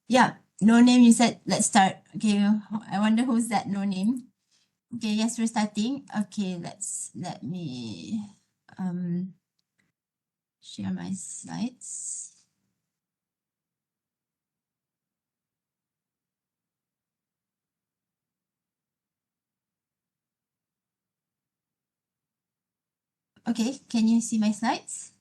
Yeah, no name, you said, let's start. Okay, I wonder who's that no name. Okay, yes, we're starting. Okay, let me share my slides. Okay, can you see my slides?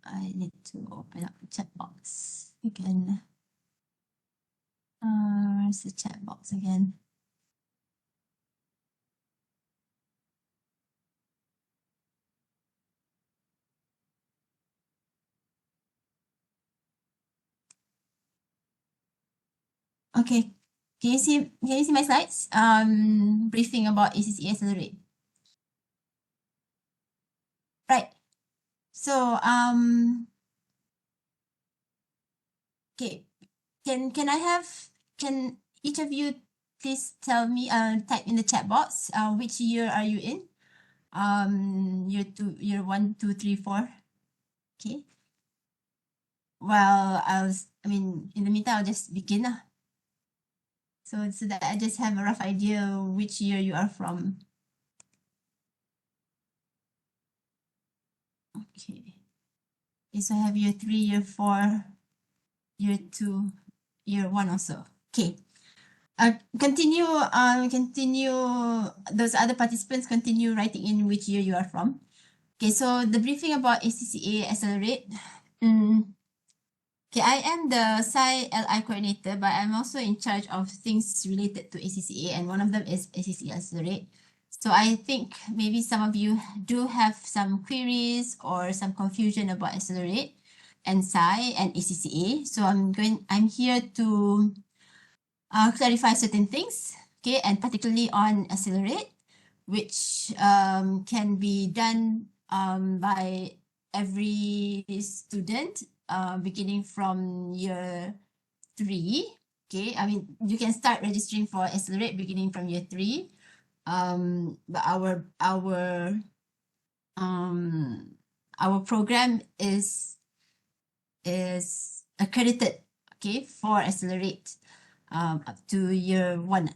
I need to open up the chat box again. Where's the chat box again? Okay, can you see my slides? Briefing about ACCA Accelerate. Right. So okay, can each of you please tell me, type in the chat box, which year are you in? Year 2, year 1, 2, 3, 4. Okay. Well, in the meantime, I'll just begin. So that I just have a rough idea which year you are from. Okay. Okay, so I have year 3, year 4, year 2, year 1 also. Okay. Continue, those other participants continue writing in which year you are from. Okay, so the briefing about ACCA Accelerate. Okay, I am the SCI-LI coordinator, but I'm also in charge of things related to ACCA, and one of them is ACCA Accelerate. So I think maybe some of you do have some queries or some confusion about Accelerate and SCI and ACCA. So I'm here to clarify certain things, okay, and particularly on Accelerate, which can be done by every student beginning from year 3. Okay, you can start registering for Accelerate beginning from year 3. But our program is accredited, okay, for Accelerate up to year 1.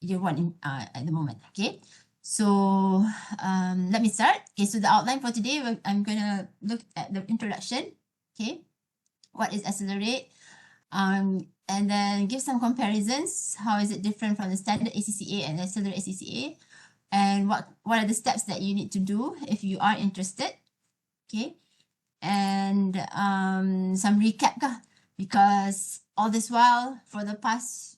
Year 1 at the moment. Okay, so let me start. Okay, so the outline for today, I'm gonna look at the introduction. Okay, what is Accelerate? And then give some comparisons. How is it different from the standard ACCA and Accelerate ACCA? And what are the steps that you need to do if you are interested? Okay, and some recap, because all this while for the past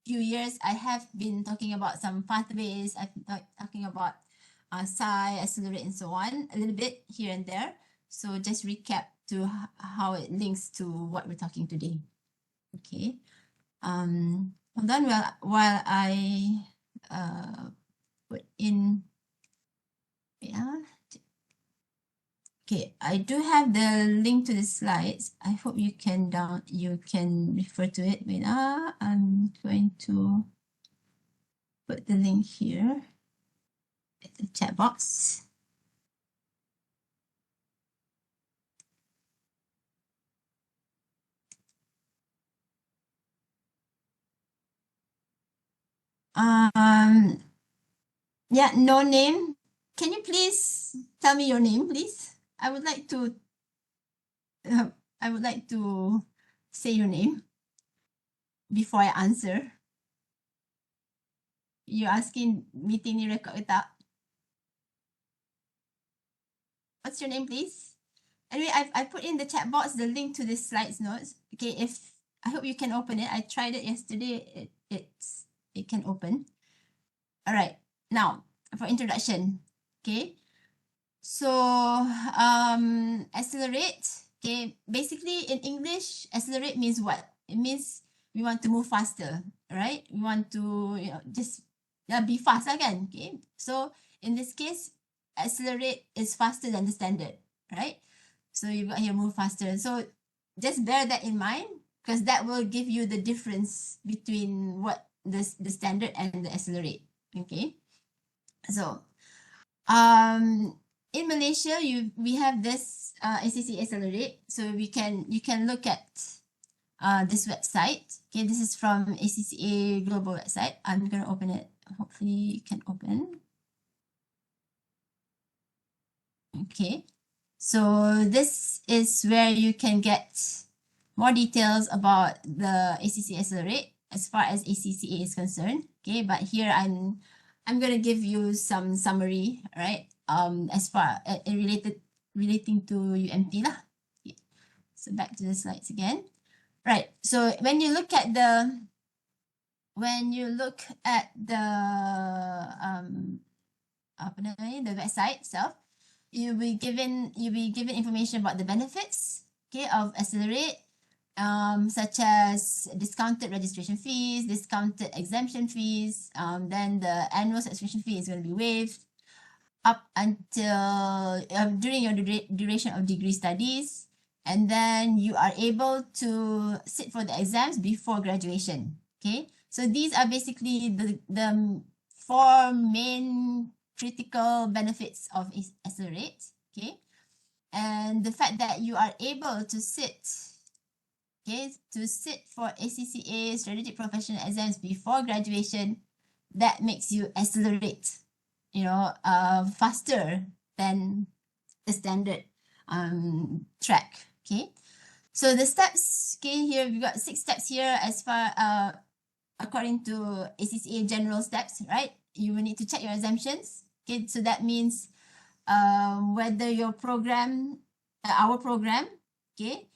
few years I have been talking about some pathways. I've been talking about SCI, Accelerate, and so on, a little bit here and there. So just recap to how it links to what we're talking today. Okay. Hold on while I put in. Yeah. Okay, I do have the link to the slides. I hope you can refer to it. Wait, I'm going to put the link here in the chat box. Yeah, no name. Can you please tell me your name, please? I would like to say your name before I answer. You're asking meeting ni record ke tak? What's your name, please? Anyway, I put in the chat box the link to the slides notes. Okay, I hope you can open it. I tried it yesterday. It can open. All right. Now for introduction. Okay. So accelerate. Okay. Basically in English, accelerate means what? It means we want to move faster, right? We want to just be fast again. Okay. So in this case, accelerate is faster than the standard, right? So you've got here move faster. So just bear that in mind, because that will give you the difference between what the standard and the accelerate. Okay. So in Malaysia, we have this ACCA Accelerate. So you can look at this website. Okay, this is from ACCA Global website. I'm gonna open it. Hopefully you can open. Okay, so this is where you can get more details about the ACCA Accelerate as far as ACCA is concerned. Okay, but here I'm gonna give you some summary, right? As far relating to UMT lah. Okay. So back to the slides again. Right. So when you look at the the website itself, you'll be given information about the benefits, okay, of Accelerate, such as discounted registration fees, discounted exemption fees, then the annual subscription fee is going to be waived up until during your duration of degree studies, and then you are able to sit for the exams before graduation. Okay, so these are basically the 4 main critical benefits of Accelerate. Okay, and the fact that you are able to sit for ACCA strategic professional exams before graduation, that makes you accelerate, faster than the standard track. Okay, so the steps, okay, here we've got 6 steps here as far according to ACCA general steps, right? You will need to check your exemptions. Okay, so that means whether your program, our program, okay,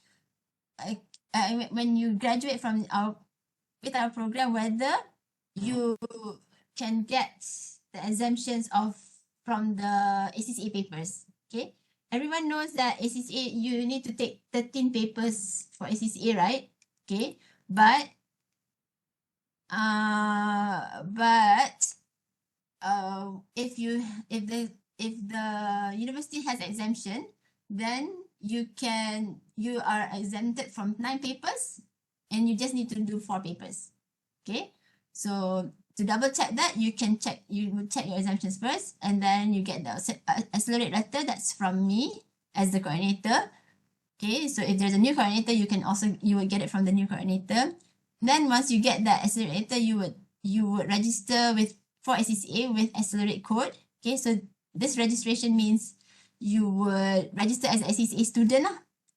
when you graduate from our program, whether you can get the exemptions from the ACCA papers. Okay, everyone knows that ACCA, you need to take 13 papers for ACCA, right? Okay, but if the university has exemption, then you are exempted from 9 papers, and you just need to do 4 papers. Okay, so to double check that, you check your exemptions first, and then you get the Accelerate letter. That's from me as the coordinator. Okay, so if there's a new coordinator, you would get it from the new coordinator. Then once you get that Accelerate letter, you would register for ACCA with Accelerate code. Okay, so this registration means you would register as an ACCA student.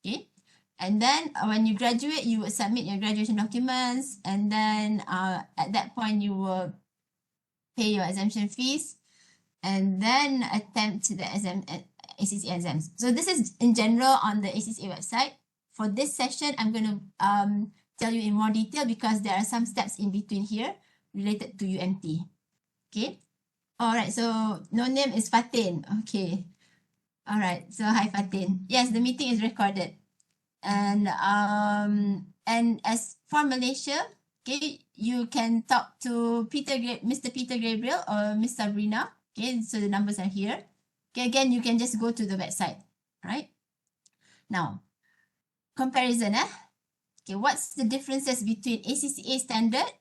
Okay, and then when you graduate, you would submit your graduation documents, and then at that point, you will pay your exemption fees, and then attempt the ACCA exams. So this is in general on the ACCA website. For this session, I'm going to tell you in more detail because there are some steps in between here related to UMT. Okay. All right. So no name is Fatin. Okay. All right. So hi Fatin. Yes, the meeting is recorded. And as for Malaysia, okay, you can talk to Mr. Peter Gabriel or Miss Sabrina. Okay, so the numbers are here. Okay, again, you can just go to the website, right? Now, comparison. Okay, what's the differences between ACCA standard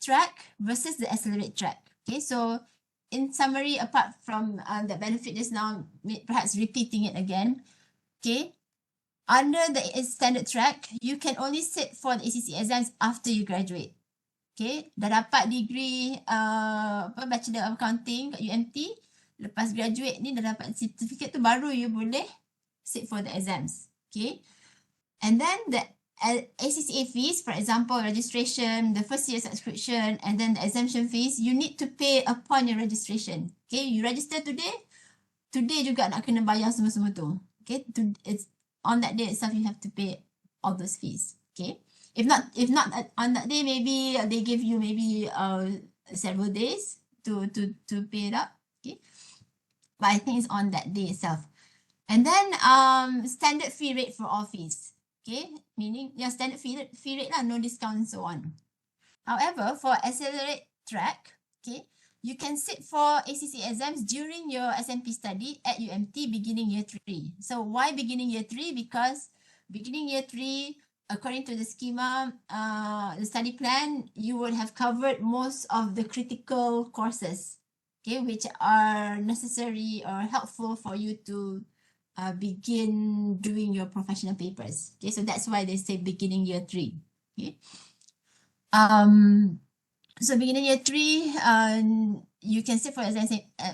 track versus the Accelerate track? Okay, so in summary, apart from the benefit just now, perhaps repeating it again. Okay, under the standard track, you can only sit for the ACCA exams after you graduate. Okay, dah dapat degree Bachelor of Accounting kat UMT, lepas graduate ni dah dapat certificate tu, baru you boleh sit for the exams. Okay, and then the ACCA fees, for example, registration, the first year subscription, and then the exemption fees, you need to pay upon your registration. Okay, you register today juga nak kena bayar semua-semua tu. Okay, it's on that day itself, you have to pay all those fees. Okay, if not on that day, maybe they give you maybe several days to pay it up. Okay, but I think it's on that day itself. And then standard fee rate for all fees. Okay, meaning your standard fee rate lah, no discount and so on. However, for Accelerate track, okay, you can sit for ACCA exams during your SMP study at UMT beginning year 3. So why beginning year 3? Because beginning year 3, according to the schema, the study plan, you would have covered most of the critical courses. okay, which are necessary or helpful for you to begin doing your professional papers. Okay, so that's why they say beginning year 3. Okay. So beginning year 3, you can sit for exam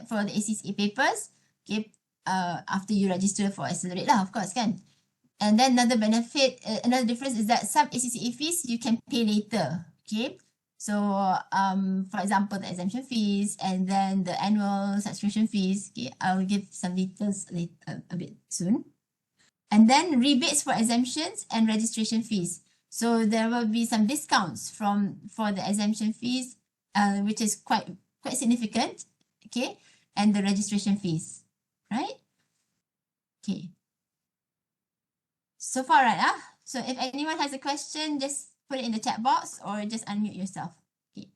for the ACCA papers, okay, after you register for Accelerate lah, of course, kan. And then another benefit, another difference is that some ACCA fees you can pay later, okay. So, for example, the exemption fees and then the annual subscription fees, okay, I'll give some details later, a bit soon. And then rebates for exemptions and registration fees. So there will be some discounts for the exemption fees, which is quite significant, okay, and the registration fees, right? Okay. So far, right? So if anyone has a question, just put it in the chat box or just unmute yourself. Okay.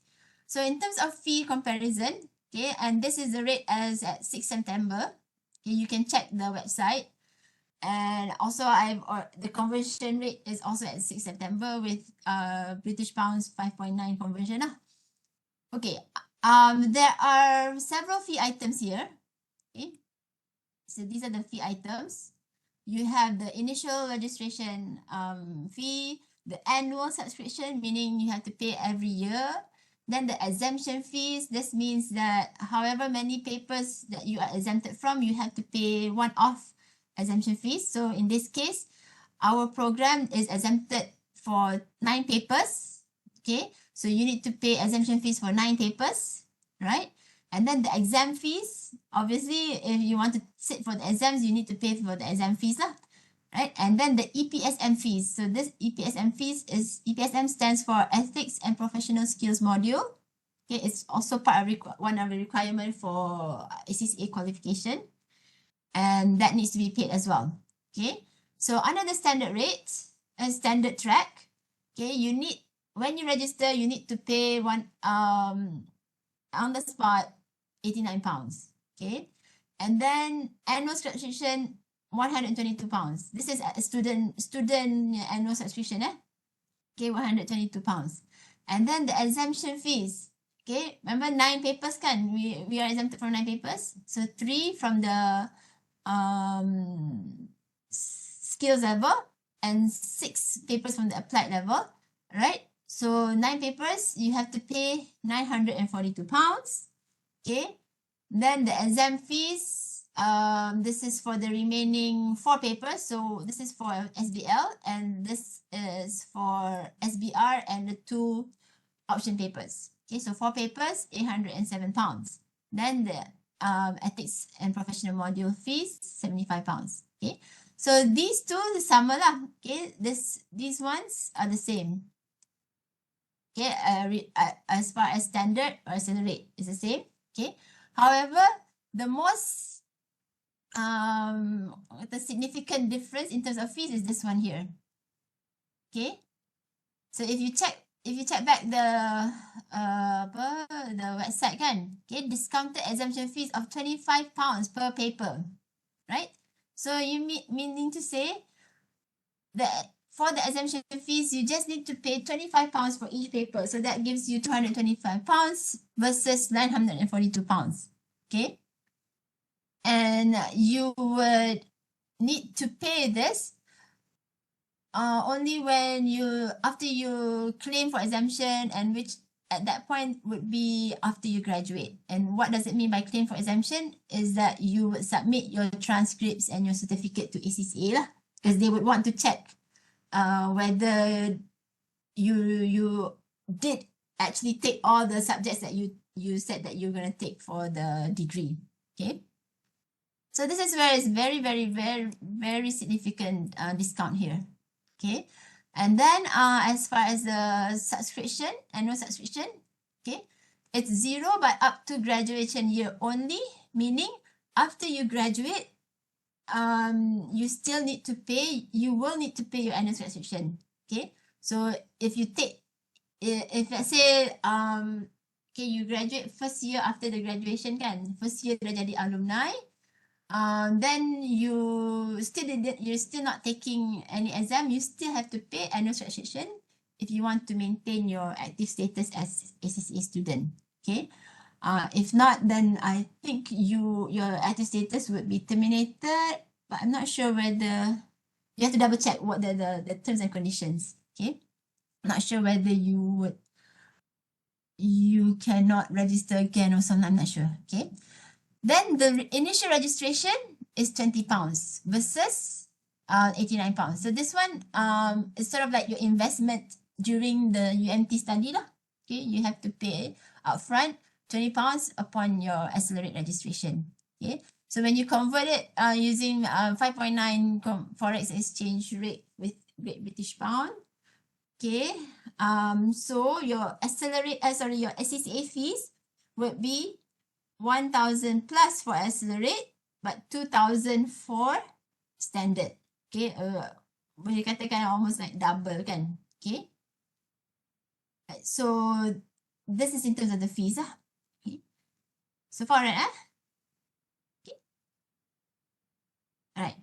So in terms of fee comparison, okay, and this is the rate as at 6 September. Okay, you can check the website. And also the conversion rate is also at 6 September with British pounds 5.9 conversion. Okay, there are several fee items here. Okay, so these are the fee items. You have the initial registration fee, the annual subscription, meaning you have to pay every year. Then the exemption fees, this means that however many papers that you are exempted from, you have to pay one-off exemption fees. So in this case, our program is exempted for 9 papers. Okay, so you need to pay exemption fees for 9 papers, right? And then the exam fees, obviously, if you want to sit for the exams, you need to pay for the exam fees, right? And then the EPSM fees. So this EPSM fees is, EPSM stands for Ethics and Professional Skills Module. Okay, it's also part of one of the requirements for ACCA qualification. And that needs to be paid as well. Okay, so under the standard rate and standard track, okay, when you register, you need to pay on the spot £89. Okay, and then annual subscription £122. This is a student annual subscription, okay, £122. And then the exemption fees. Okay, remember 9 papers kan? We are exempted from 9 papers. So 3 from the skills level and 6 papers from the applied level, right? So 9 papers, you have to pay £942. Okay, then the exam fees, this is for the remaining 4 papers. So this is for SBL and this is for SBR and the 2 option papers. Okay, so 4 papers, £807. Then the ethics and professional module fees, £75. Okay, so these two sama lah. Okay, these ones are the same. Okay, as far as standard or accelerate is the same. Okay, however, the most the significant difference in terms of fees is this one here. Okay, so if you check back the website kan, okay, discounted exemption fees of £25 per paper, right? So you meaning to say that for the exemption fees, you just need to pay £25 for each paper. So that gives you £225 versus £942. Okay. And you would need to pay this only when after you claim for exemption, and which at that point would be after you graduate. And what does it mean by claim for exemption is that you would submit your transcripts and your certificate to ACCA lah, because they would want to check whether you did actually take all the subjects that you said that you're going to take for the degree. Okay, so this is where it's very, very, very, very significant discount here. Okay, and then as far as the subscription, annual subscription, okay, it's 0 but up to graduation year only, meaning after you graduate, you still need to pay, you will need to pay your annual subscription. Okay, so if let's say okay, you graduate first year after the graduation kan, first year dah jadi alumni, then you're still not taking any exam, you still have to pay annual subscription if you want to maintain your active status as ACCA student. Okay, If not, then I think your active status would be terminated, but I'm not sure whether you have to double check what the terms and conditions. Okay, not sure whether you cannot register again or something. I'm not sure. Okay, then the initial registration is £20 versus £89. So this one is sort of like your investment during the UMT study lah. Okay, you have to pay upfront £20 upon your Accelerate registration. Okay, so when you convert it using 5.9 forex exchange rate with Great British Pound, okay, so your your ACCA fees would be 1,000 plus for Accelerate, but 2,000 for standard. Okay, boleh katakan almost like double kan. Okay, so this is in terms of the fees lah. Okay, so far right? Okay, alright.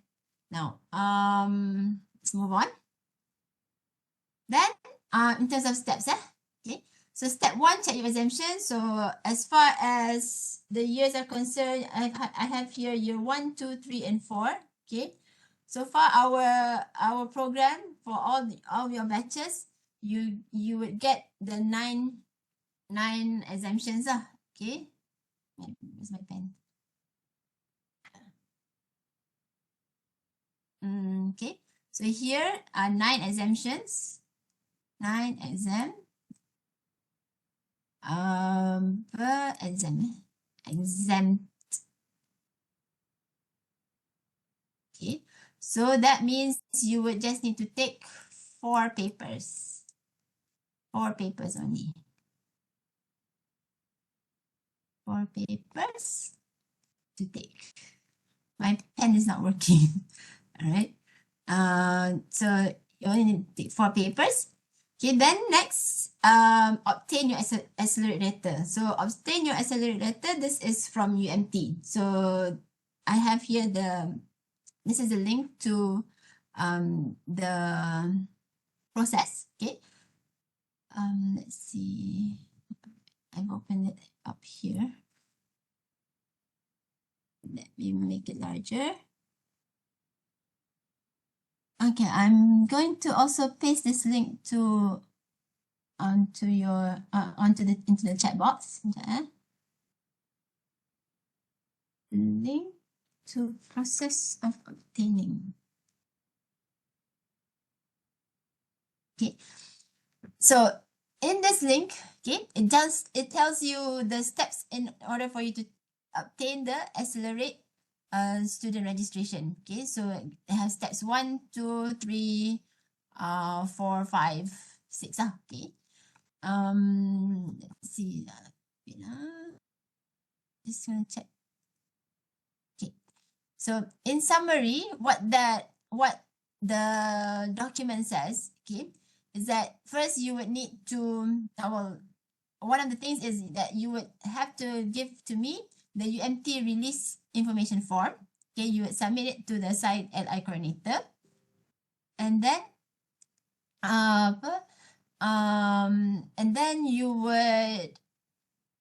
Now, let's move on. Then, in terms of steps, okay. So step 1, check your exemption. So as far as the years are concerned, I have here year 1, 2, 3, and 4. Okay. So far, our program for all your batches, you would get the nine exemptions. Okay. Where's my pen? Okay. So here are 9 exemptions. 9 exempt. Exempt. Okay, so that means you would just need to take 4 papers. 4 papers only. 4 papers to take. My pen is not working. All right. So you only need to take 4 papers. Okay, then next, obtain your Accelerate letter. So obtain your Accelerate letter. This is from UMT. So I have here this is a link to the process. Okay. Let's see. I've opened it up here. Let me make it larger. Okay, I'm going to also paste this link into the chat box. Okay. Link to process of obtaining. Okay. So in this link, okay, it tells you the steps in order for you to obtain the Accelerate student registration. Okay, so it has steps 1, 2, 3, 4, 5, 6. Okay. Let's see. Just gonna check. Okay. So in summary, what the document says, okay, is that first you would need to, well, one of the things is that you would have to give to me the UMT release information form. Okay, you would submit it to the site LI coordinator, and then you would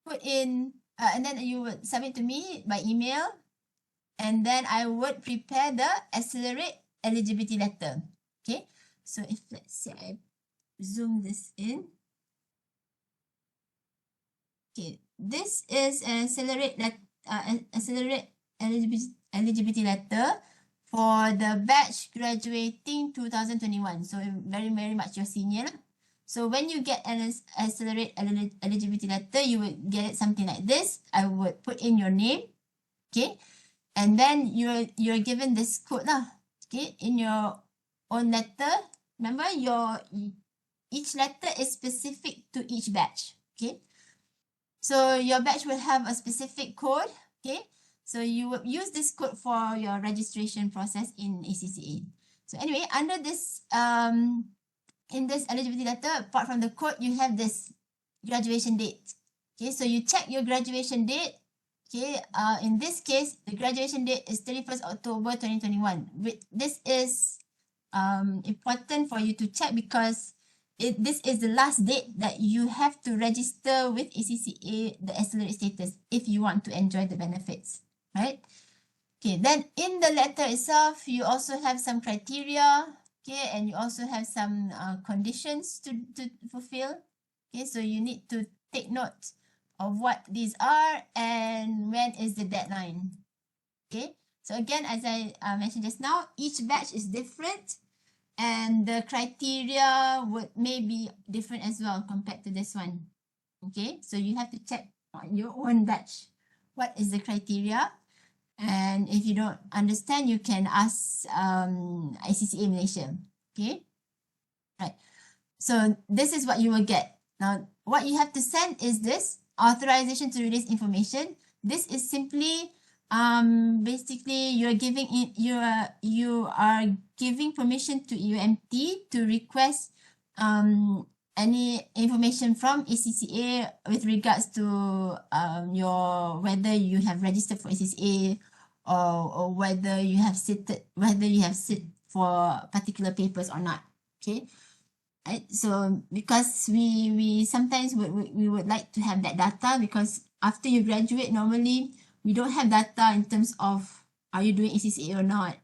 put in and then you would submit to me by email, and then I would prepare the Accelerate eligibility letter. Okay, so if let's say I zoom this in. Okay, this is an Accelerate eligibility letter for the batch graduating 2021. So very, very much your senior. So when you get an Accelerate eligibility letter, you would get it something like this. I would put in your name, okay, and then you're given this code okay, in your own letter. Remember, each letter is specific to each batch, okay. So your batch will have a specific code, okay. So you would use this code for your registration process in ACCA. So anyway, under this, in this eligibility letter, apart from the code, you have this graduation date. Okay, so you check your graduation date. Okay, in this case, the graduation date is 31st October 2021. This is important for you to check because this is the last date that you have to register with ACCA, the Accelerate status, if you want to enjoy the benefits, right? Okay, then in the letter itself, you also have some criteria, okay, and you also have some conditions to fulfill. Okay, so you need to take note of what these are and when is the deadline. Okay, so again, as I mentioned just now, each batch is different and the criteria may be different as well compared to this one. Okay, so you have to check on your own batch what is the criteria. And if you don't understand, you can ask ACCA Malaysia. Okay, right. So this is what you will get. Now, what you have to send is this authorization to release information. This is simply basically you are giving permission to UMT to request any information from ACCA with regards to whether you have registered for ACCA or whether you have sit for particular papers or not. Okay, right? So because we sometimes we would like to have that data, because after you graduate, normally we don't have data in terms of are you doing ACCA or not,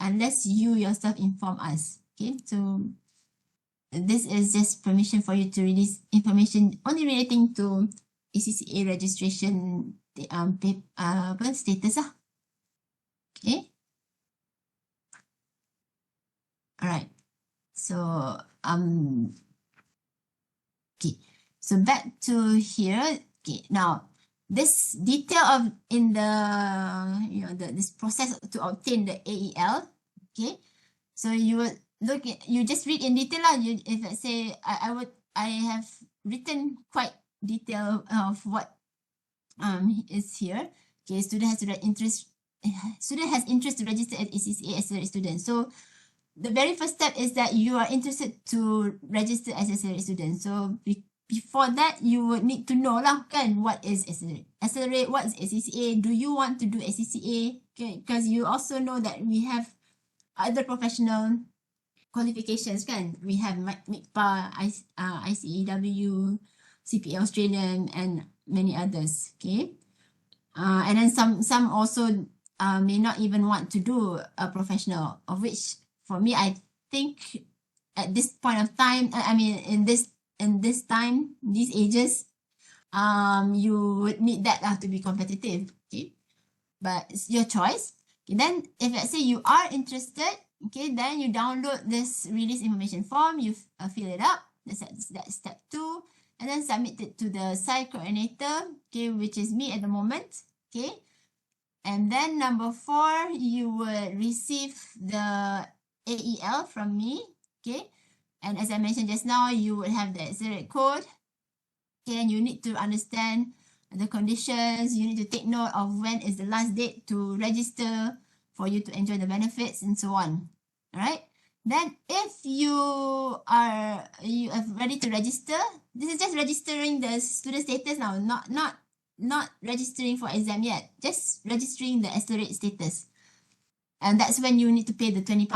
unless you yourself inform us. Okay, so this is just permission for you to release information only relating to ACCA registration status lah. Okay. Alright. So okay. So back to here. Okay. Now this detail of in the this process to obtain the AEL. Okay. So you would look at, you just read in detail lah. If let's say I have written quite detail of what is here. Okay, student has interest to register as ACCA Accelerate student. So the very first step is that you are interested to register as Accelerate student. So before that, you would need to know lah kan, what is Accelerate, what is ACCA, do you want to do ACCA? Okay, because you also know that we have other professional qualifications kan. We have MIPA, ICEW, CPA Australian, and many others. Okay, and then some also may not even want to do a professional, of which for me, I think at this point of time, I mean in this time, these ages, you would need that to be competitive. Okay, but it's your choice. Okay, then if let's say you are interested, okay, then you download this release information form, you fill it up. That's step 2, and then submit it to the site coordinator, okay, which is me at the moment. Okay, and then number 4, you will receive the AEL from me. Okay, and as I mentioned just now, you would have the Accelerate code. Okay, and you need to understand the conditions. You need to take note of when is the last date to register for you to enjoy the benefits and so on. All right. Then if you are ready to register, this is just registering the student status now, not registering for exam yet, just registering the Accelerate status. And that's when you need to pay the £20.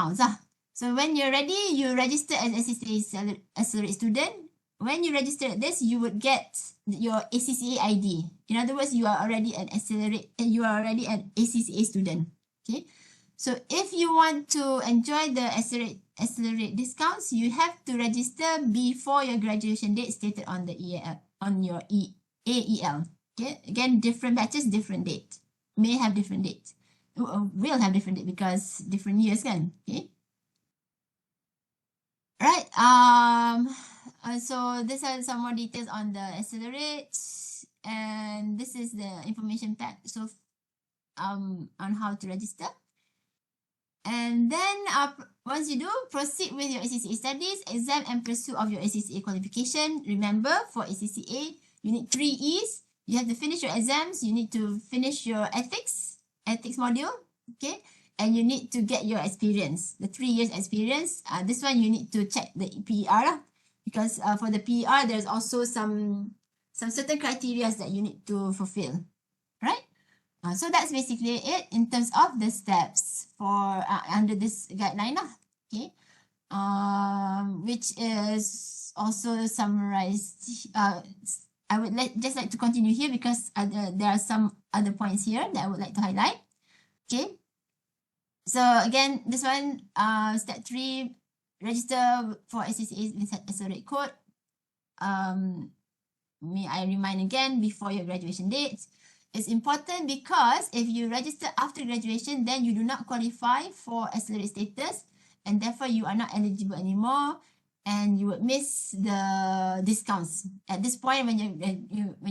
So when you're ready, you register as ACCA Accelerate student. When you register this, you would get your ACCA ID. In other words, you are already an ACCA student. Okay. So if you want to enjoy the Accelerate discounts, you have to register before your graduation date stated on the your AEL. Okay. Again, different batches, different date. May have different date. Will have different date because different years kan. Okay. Right. So these are some more details on the Accelerate, and this is the information pack. So on how to register. And then once you do, proceed with your ACCA studies, exam and pursuit of your ACCA qualification. Remember, for ACCA, you need 3 E's. You have to finish your exams. You need to finish your ethics module. Okay. And you need to get your experience, the 3 years experience. This one, you need to check the PER because for the PER, there's also some certain criteria that you need to fulfill, right? So that's basically it in terms of the steps for under this guideline. Okay. which is also summarized. I would just like to continue here because there are some other points here that I would like to highlight. Okay. So again, this one, step 3, register for ACCA with Accelerate code. May I remind again, before your graduation date. It's important because if you register after graduation, then you do not qualify for Accelerate status, and therefore you are not eligible anymore, and you would miss the discounts. At this point, when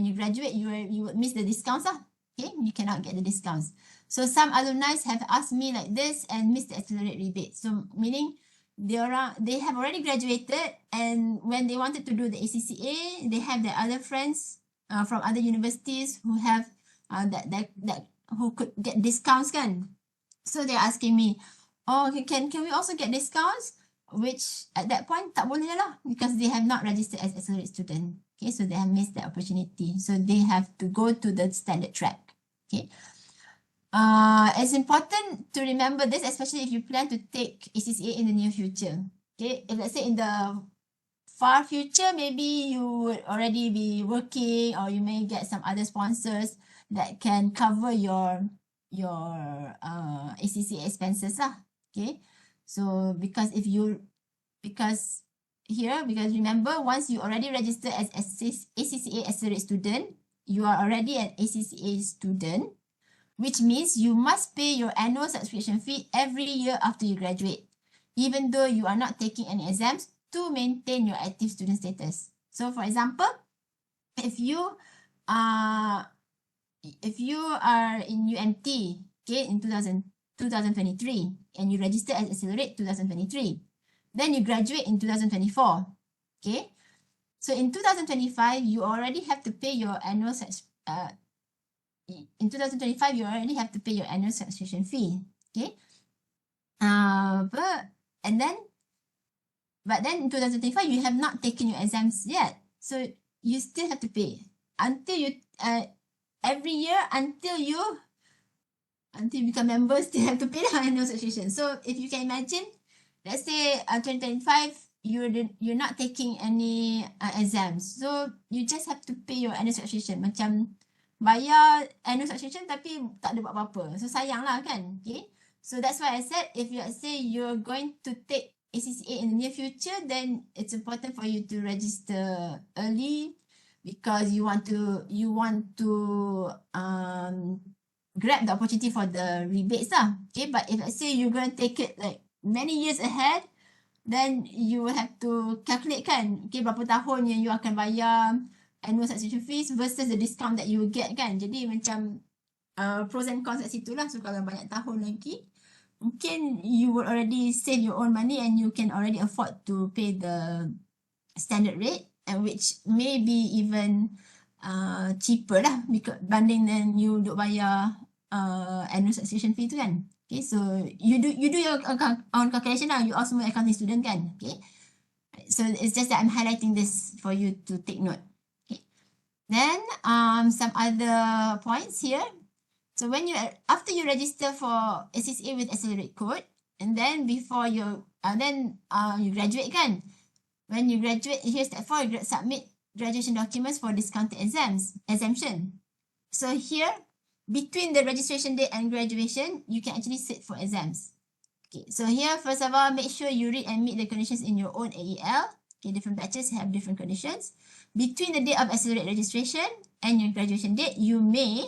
you graduate, you would miss the discounts. Okay, you cannot get the discounts. So some alumni have asked me like this and missed the Accelerate rebate. So meaning they have already graduated, and when they wanted to do the ACCA, they have their other friends from other universities who have that who could get discounts kan. So they're asking me, oh, can we also get discounts? Which at that point tak boleh lah, because they have not registered as Accelerate student. Okay, so they have missed the opportunity. So they have to go to the standard track. Okay. It's important to remember this, especially if you plan to take ACCA in the near future. Okay, if let's say in the far future, maybe you would already be working, or you may get some other sponsors that can cover your ACCA expenses lah. Okay, so because remember, once you already register as ACCA Accelerate student, you are already an ACCA student, which means you must pay your annual subscription fee every year after you graduate, even though you are not taking any exams, to maintain your active student status. So for example, if you are in UMT, okay, in 2023, and you register as Accelerate 2023, then you graduate in 2024, okay? So in 2025, you already have to pay your annual in 2025, you already have to pay your annual subscription fee, okay? But then in 2025, you have not taken your exams yet, so you still have to pay until you every year until you become members, still have to pay the annual subscription. So if you can imagine, let's say 2025, you're not taking any exams, so you just have to pay your annual subscription. Macam bayar annual subscription tapi tak ada buat apa-apa. So sayang lah kan. Okay. So that's why I said, if you say you're going to take ACCA in the near future, then it's important for you to register early, because you want to grab the opportunity for the rebates lah. Okay, but if let's say you're going to take it like many years ahead, then you will have to calculate kan, okay, berapa tahun yang you akan bayar annual subscription fees versus the discount that you will get kan. Jadi macam pros and cons kat situ lah. So kalau banyak tahun lagi, mungkin you will already save your own money and you can already afford to pay the standard rate, and which may be even cheaper lah banding than you duk bayar annual subscription fee tu kan. Okay, so you do your own calculation lah. You also an accounting student kan. Okay, so it's just that I'm highlighting this for you to take note. Okay, then some other points here. So when after you register for ACCA with Accelerate code, and then before you graduate kan. When you graduate, here's step 4, you submit graduation documents for discounted exemption. So here, between the registration date and graduation, you can actually sit for exams. Okay, so here, first of all, make sure you read and meet the conditions in your own AEL. Okay, different batches have different conditions. Between the date of Accelerate registration and your graduation date, you may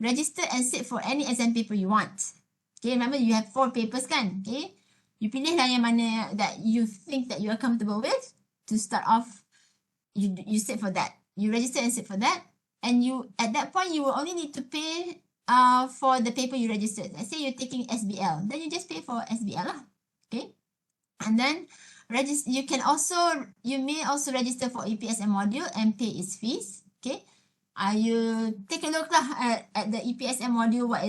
register and sit for any exam paper you want. Okay, remember you have 4 papers kan? Okay, you pilih lah yang mana that you think that you are comfortable with. To start off, you sit for that. You register and sit for that. And at that point, you will only need to pay for the paper you registered. Let's say you're taking SBL. Then you just pay for SBL lah. Okay. And then you may also register for EPSM module and pay its fees. Okay. You take a look lah at the EPSM module, what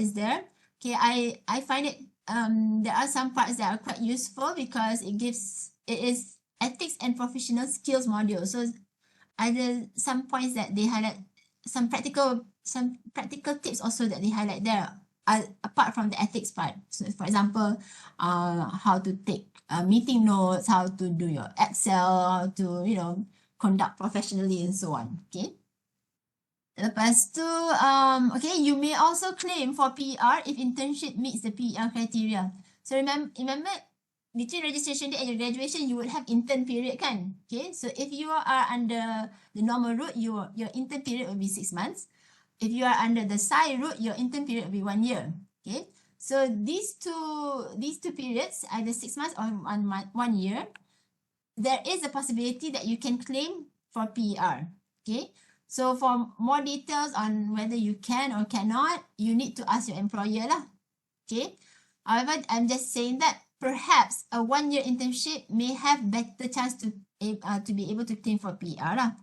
is there. Okay. I find it, there are some parts that are quite useful because it is ethics and professional skills module. So ada some points that they highlight, some practical tips also that they highlight there. apart from the ethics part. So for example, how to take meeting notes, how to do your Excel, how to, you know, conduct professionally and so on. Okay. Lepas tu, okay, you may also claim for PR if internship meets the PR criteria. So remember, between registration date and your graduation, you would have intern period kan? Okay, so if you are under the normal route, your intern period will be 6 months. If you are under the SAI route, your intern period will be 1 year. Okay, so these two periods, either 6 months or 1 year, there is a possibility that you can claim for PR. Okay, so for more details on whether you can or cannot, you need to ask your employer lah. Okay, however, I'm just saying that perhaps a 1 year internship may have better chance to be able to claim for PR lah.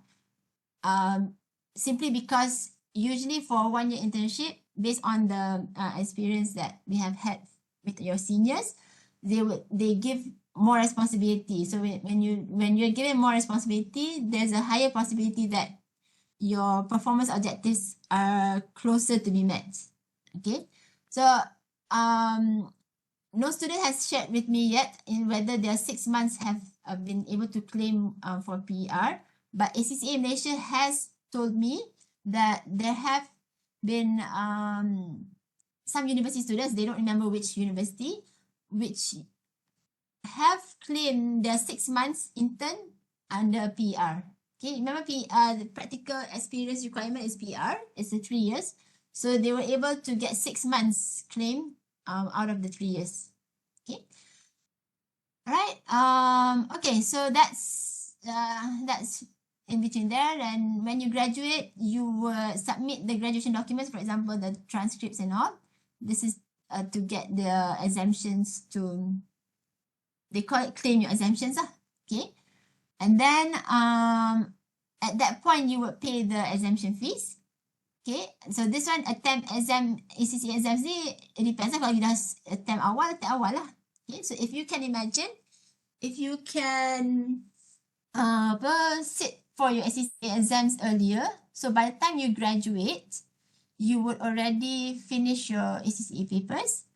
Simply because usually for 1 year internship, based on the experience that we have had with your seniors, they give more responsibility. So when you're given more responsibility, there's a higher possibility that your performance objectives are closer to be met. Okay, so no student has shared with me yet in whether their 6 months have been able to claim for PR, but ACCA Malaysia has told me that there have been some university students, they don't remember which university, which have claimed their 6 months intern under PR. Okay, remember the practical experience requirement is PR, it's 3 years. So they were able to get 6 months claim out of the 3 years. Okay. All right. Okay, so that's in between there. And when you graduate, you will submit the graduation documents, for example, the transcripts and all. This is to get the exemptions to, they call it claim your exemptions. Okay. And then at that point, you would pay the exemption fees. Okay, so this one attempt exam, ACCA exams ni, it depends lah. Kalau you dah attempt awal lah. Okay, so if you can imagine, if you can sit for your ACCA exams earlier, so by the time you graduate, you would already finish your ACCA papers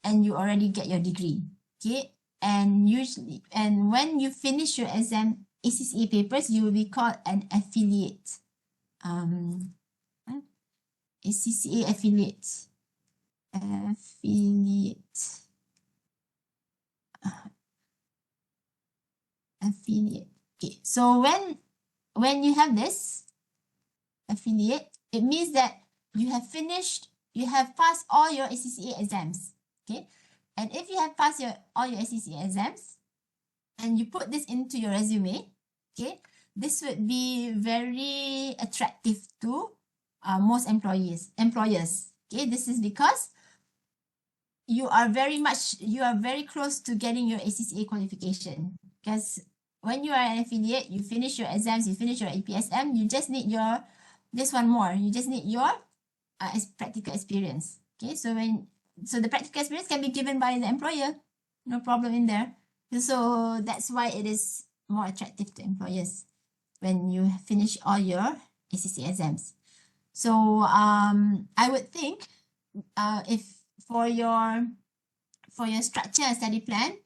and you already get your degree. Okay, and usually, and when you finish your exam ACCA papers, you will be called an affiliate. ACCA affiliate. Affiliate. Okay, so when you have this affiliate, it means that you have passed all your ACCA exams. Okay, and if you have passed all your ACCA exams and you put this into your resume, okay, this would be very attractive to most employers. Okay, this is because you are very close to getting your ACCA qualification. Because when you are an affiliate, you finish your exams, you finish your APSM, you just need this one more. You just need your practical experience. Okay, so the practical experience can be given by the employer, no problem in there. So that's why it is more attractive to employers when you finish all your ACCA exams. So I would think if for your structure and study plan,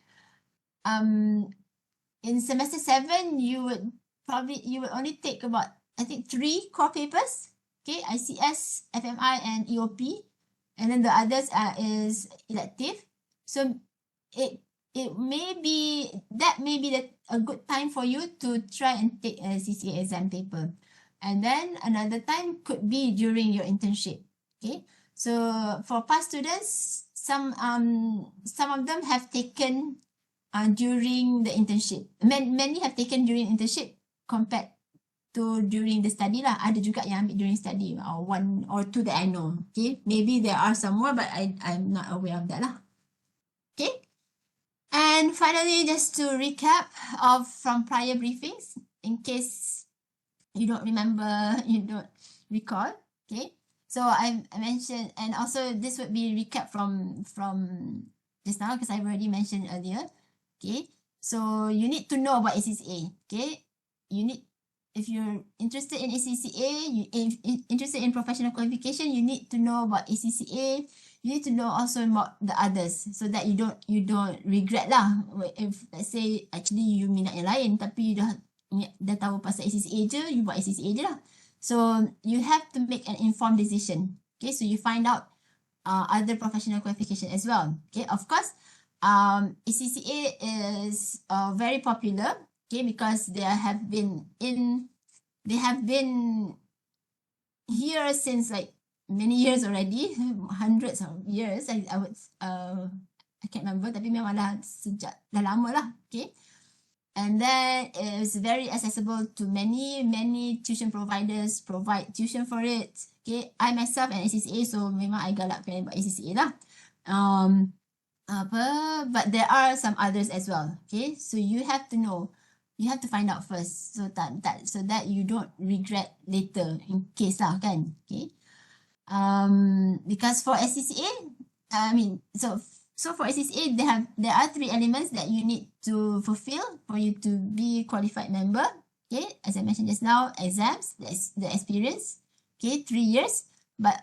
in semester 7 you would only take about, I think, 3 core papers. Okay, ICS, FMI, and EOP, and then the others is elective. So it may be a good time for you to try and take a CCA exam paper. And then another time could be during your internship. Okay, so for past students, some of them have taken during the internship. Many have taken during internship compared to during the study lah. Ada juga yang ambil during study, or 1 or 2 that I know. Okay, maybe there are some more, but I'm not aware of that lah. Okay, and finally, just to recap from prior briefings, in case you don't remember, you don't recall. Okay, so I mentioned, and also this would be recap from just now because I've already mentioned earlier. Okay, so you need to know about ACCA. Okay, if you're interested in ACCA, interested in professional qualification, you need to know about ACCA. you need to know also about the others so that you don't regret lah. If let's say actually you minat yang lain tapi you dah tahu pasal ACCA je, you buat ACCA je lah. So you have to make an informed decision. Okay, so you find out other professional qualification as well. Okay, of course, ACCA is very popular. Okay, because they have been here since like many years already, hundreds of years. I can't remember, tapi memang dah sejak dah lama lah. Okay, and then it's very accessible to many tuition providers provide tuition for it. Okay, I myself an ACCA, so memang I galakkan buat ACCA lah. But there are some others as well. Okay, so you have to know. You have to find out first so that you don't regret later in case lah kan. Okay. Because for ACCA, so for ACCA there are 3 elements that you need to fulfill for you to be qualified member. Okay, as I mentioned just now, exams, the experience. Okay, 3 years, but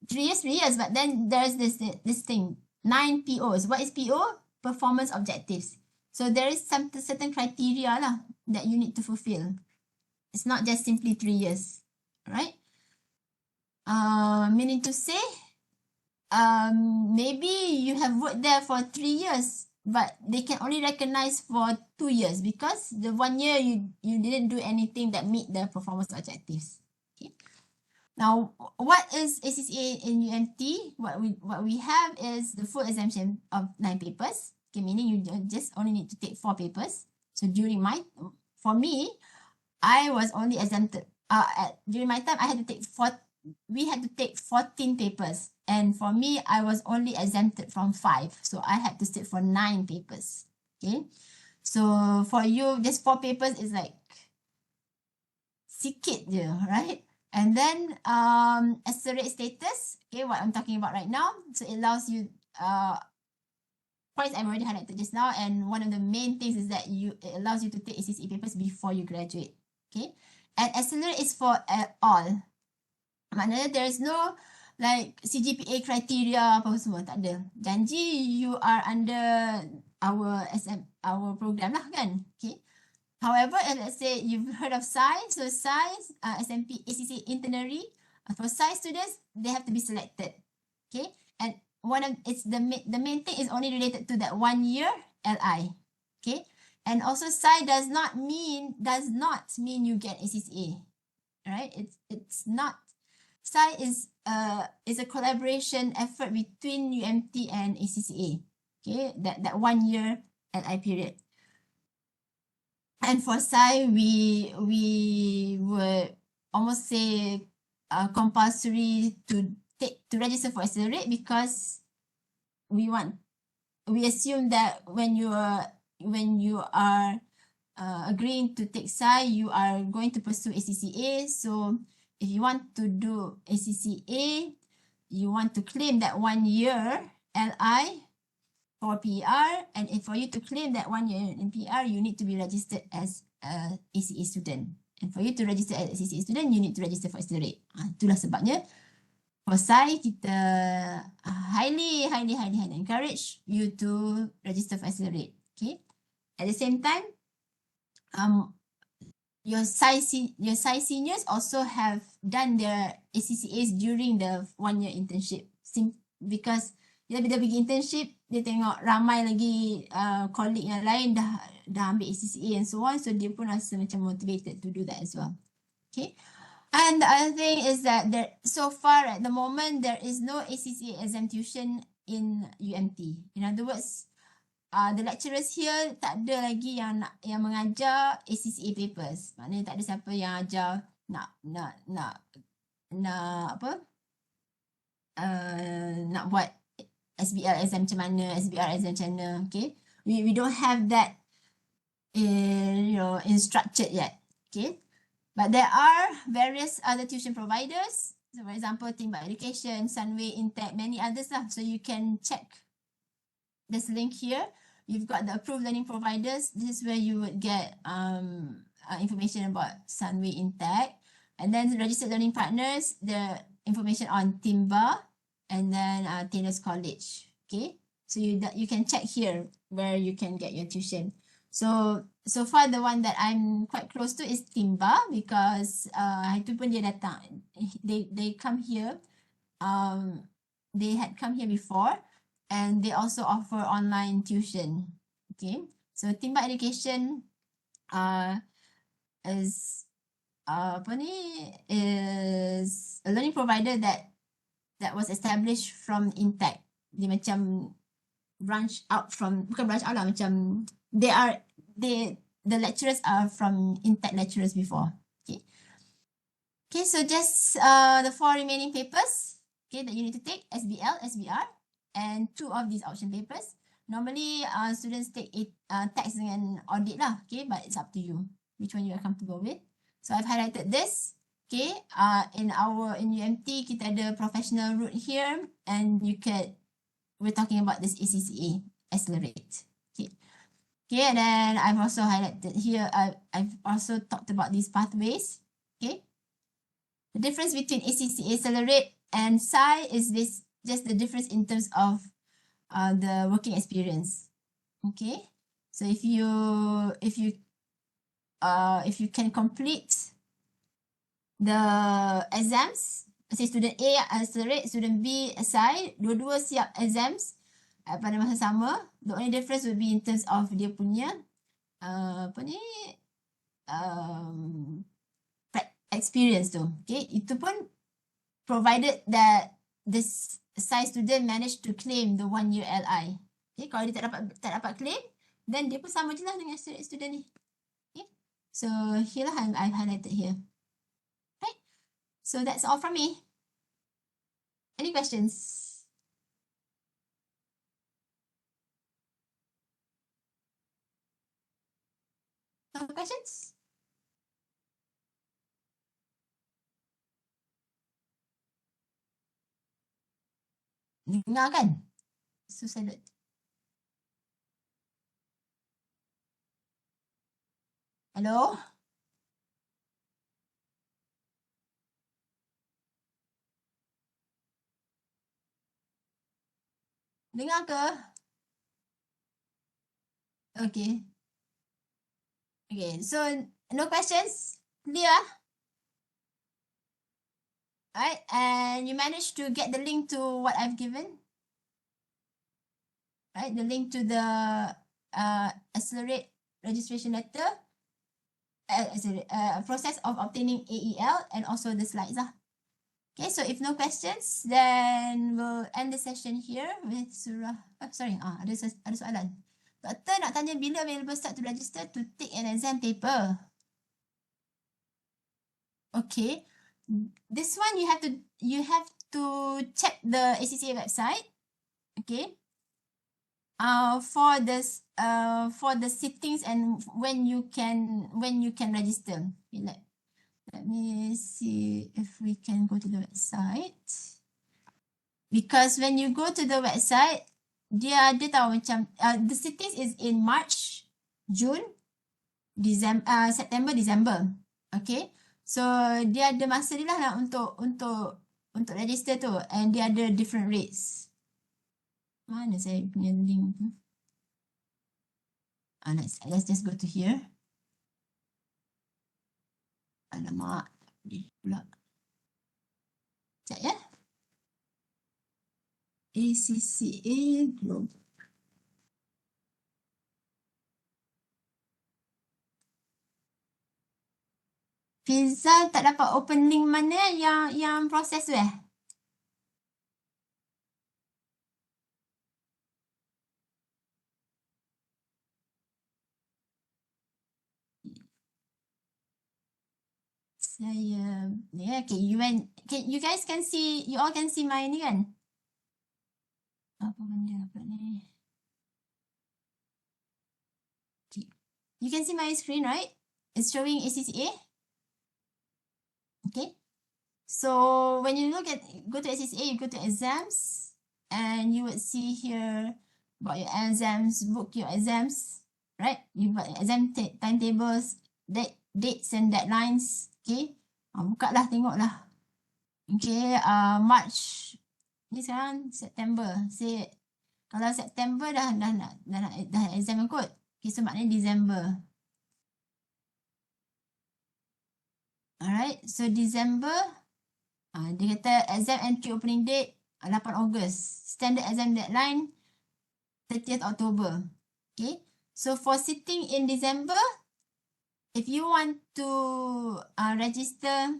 3 years, but then there's this thing, 9 POs. What is PO? Performance objectives. So there is some certain criteria lah that you need to fulfill. It's not just simply 3 years, right? Meaning to say, maybe you have worked there for 3 years, but they can only recognize for 2 years because the 1 year you didn't do anything that meet the performance objectives. Okay. Now, what is ACCA in UMT? What we have is the full exemption of 9 papers. Okay, meaning you just only need to take 4 papers. So for me, I was only exempted. During my time, we had to take 14 papers. And for me, I was only exempted from 5. So I had to sit for 9 papers. Okay. So for you, just 4 papers is like sikit je, right? And then accelerate status, okay, what I'm talking about right now. So it allows you points I've already highlighted just now, and one of the main things is that it allows you to take ACCA papers before you graduate. Okay, and accelerate is for all. Maknanya there is no like CGPA criteria apa semua, tak ada. Janji you are under our program lah kan. Okay. However, let's say you've heard of science, so science, SMP ACCA internally, for science students, they have to be selected. Okay, and the main thing is only related to that 1 year LI. Okay, and also sci does not mean you get ACCA, right? It's not. Sci is a collaboration effort between UMT and ACCA. Okay, that 1 year LI period. And for sci, we would almost say compulsory to register for Accelerate because we assume that when you are agreeing to take sci, you are going to pursue ACCA. So if you want to do ACCA, you want to claim that 1 year LI for PR, and for you to claim that 1 year in PR, you need to be registered as a ACCA student. And for you to register as ACCA student, you need to register for Accelerate. Itulah sebabnya for SCI, kita highly encourage you to register for Accelerate. Okay. At the same time, your SCI seniors also have done their ACCAs during the 1 year internship. Because bila pergi internship, dia tengok ramai lagi colleague yang lain dah ambil ACCA and so on. So dia pun rasa macam motivated to do that as well. Okay. And the other thing is that so far at the moment, there is no ACCA exam tuition in UMT. In other words, the lecturers here tak ada lagi yang mengajar ACCA papers. Maknanya tak ada siapa yang ajar nak buat SBL exam macam mana, SBR exam macam mana. Okay, we don't have that in structured yet. Okay. But there are various other tuition providers. So for example, Timber Education, Sunway, Intech, many others lah. So you can check this link here. You've got the approved learning providers. This is where you would get information about Sunway, Intech. And then registered learning partners, the information on Timber. and then Taylor's College. Okay, so you can check here where you can get your tuition. So far the one that I'm quite close to is Timba, because itu pun dia datang. They come here. They had come here before, and they also offer online tuition. Okay, so Timba Education is apa ni, is a learning provider that was established from Intech. Dia macam branch out from, bukan branch out lah, macam the lecturers are from Intech lecturers before. Okay, so just the 4 remaining papers, okay, that you need to take: SBL, SBR, and 2 of these option papers. Normally students take tax and audit lah, okay, but it's up to you which one you are comfortable with. So I've highlighted this. Okay, in UMT kita ada professional route here, and we're talking about this ACCA Accelerate. Okay, and then I've also highlighted here, I've also talked about these pathways. Okay, the difference between ACCA Accelerate and SCI is this, just the difference in terms of the working experience. Okay, so if you can complete the exams, say student A Accelerate, student B SCI, dua-dua siap exams pada masa sama, the only difference will be in terms of dia punya experience tu. Okay, itu pun provided that this SCI student managed to claim the 1 year LI. Okay, kalau dia tak dapat claim, then dia pun sama je lah dengan student ni. Okay, so here lah I've highlighted here. Right, so that's all from me. Any questions? No questions? Dengar kan? So silent. Hello? Dengar ke? Okay. Okay, so no questions? Clear? Alright, and you managed to get the link to what I've given? Right, the link to the Accelerate registration letter, process of obtaining AEL, and also the slides. Okay, so if no questions, then we'll end the session here with surah. Ada soalan. Doktor nak tanya bila available start to register to take an exam paper. Okay, this one you have to check the ACCA website. Okay, for the sittings and when you can register. Okay, let me see if we can go to the website. Because when you go to the website, dia tahu macam the sittings is in March, June, December, September, December. Okay, so dia ada masa dia lah untuk register tu, and dia ada different rates. Mana saya punya link tu? Let's just go to here. Alamak, pula. Sekejap ya. ACCA Global. Fiza tak dapat open link mana yang proses tu Saya, okay, you guys can see, you all can see my ni kan? Apa benda ni? Okay. You can see my screen, right? It's showing ACCA. Okay. So when you go to ACCA, you go to exams, and you would see here about your exams, book your exams, right? You've got exam timetables, dates and deadlines. Okay, buka lah, tengok lah. Okay, March Ni sekarang September. Kalau September dah exam kot. Okay, so maknanya December. Alright, so December, dia kata exam entry opening date 8 Ogos. Standard exam deadline 30th October. Okay, so for sitting in December, if you want to register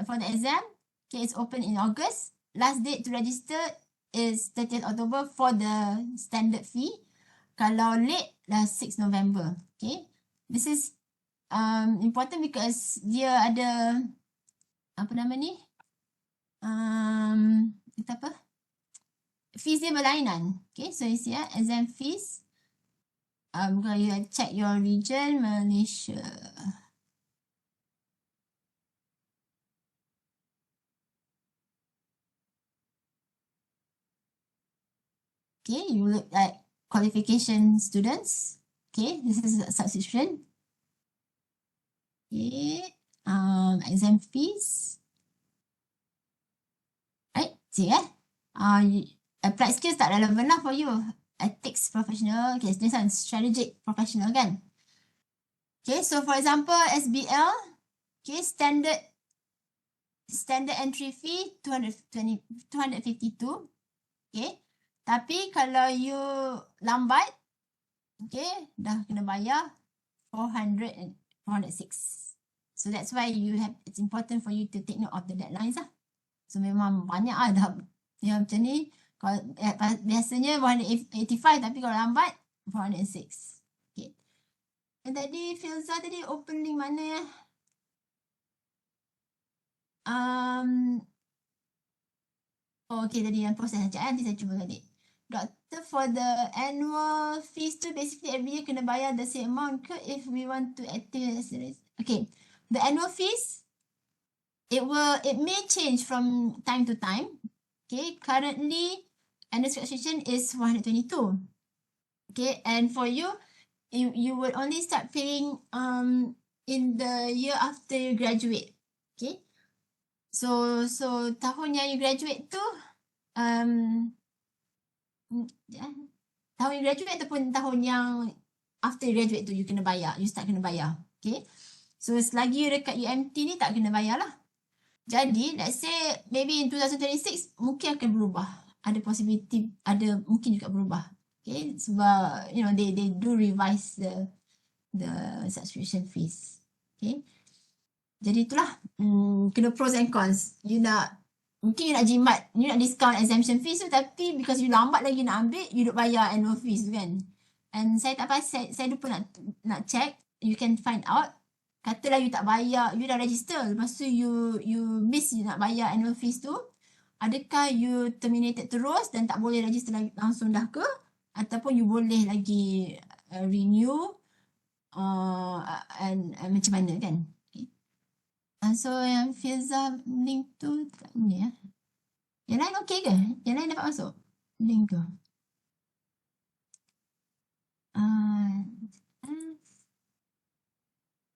for the exam, okay, it's open in August. Last date to register is 30th October for the standard fee. Kalau late, dah 6 November. Okay, this is important because dia ada apa nama ni? Kita apa? Fees dia berlainan. Okay, so you see exam fees. Kalau you check your region, Malaysia. Okay, you look at qualification students. Okay, this is a subscription. Okay, exam fees. Right, see applied skills tak relevant lah for you. Ethics professional, okay, this one strategic professional kan. Okay, so for example, SBL, okay, standard entry fee 252. Okay, tapi kalau you lambat, okay, dah kena bayar 400 and 406. So that's why it's important for you to take note of the deadlines lah. So memang banyak lah dah yang macam ni. Kalau biasanya 185 tapi kalau lambat 406. Okay. Dan tadi Filza tadi open link mana ya? Okay, tadi yang proses sekejap nanti saya cuba balik. Doctor, for the annual fees tu basically every year kena bayar the same amount ke if we want to activate? Okay, the annual fees, it may change from time to time. Okay, currently annual subscription is 122. Okay, and for you, you will only start paying in the year after you graduate. Okay, so tahun yang you graduate tu tahun you graduate ataupun tahun yang after you graduate tu you start kena bayar. Okay, so selagi you dekat UMT ni tak kena bayar lah. Jadi let's say maybe in 2026 mungkin akan berubah, ada possibility, ada mungkin juga berubah. Okay, sebab you know they do revise the subscription fees. Okay, jadi itulah kena pros and cons. Mungkin you nak jimat, you nak discount exemption fees tu, tapi because you lambat lagi nak ambil, you duk bayar annual fees tu kan. And saya tak pasti, saya lupa nak check, you can find out. Katalah you tak bayar, you dah register, lepas tu you miss you nak bayar annual fees tu, adakah you terminated terus dan tak boleh register lagi langsung dah ke? Ataupun you boleh lagi renew and macam mana kan? Okay. So yang Filza link tu tak ni ya. Yang lain okey ke? Yang lain dapat masuk link tu?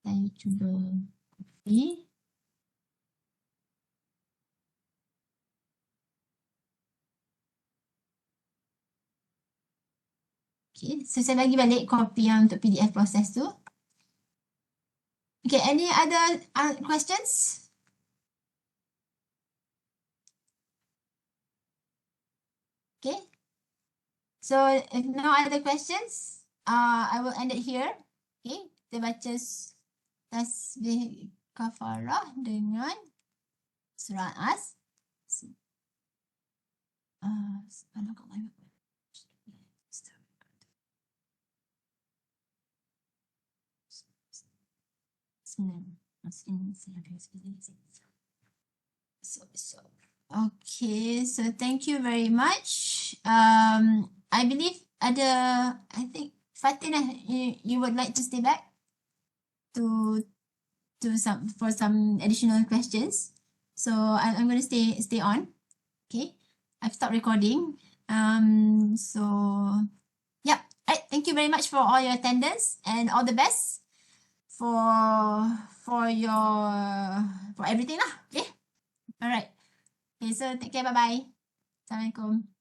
Saya cuba copy. Okay, so saya bagi balik copy yang untuk PDF proses tu. Okay, any other questions? Okay, so if no other questions, I will end it here. Okay, kita baca tasbih kafarah dengan surah As. Okay, so thank you very much. I believe I think Fatin, you would like to stay back for some additional questions. So I'm going to stay on. Okay, I've stopped recording. So yeah, thank you very much for all your attendance and all the best for everything lah. Okay, all right. Okay, so take care. Bye-bye. Assalamualaikum.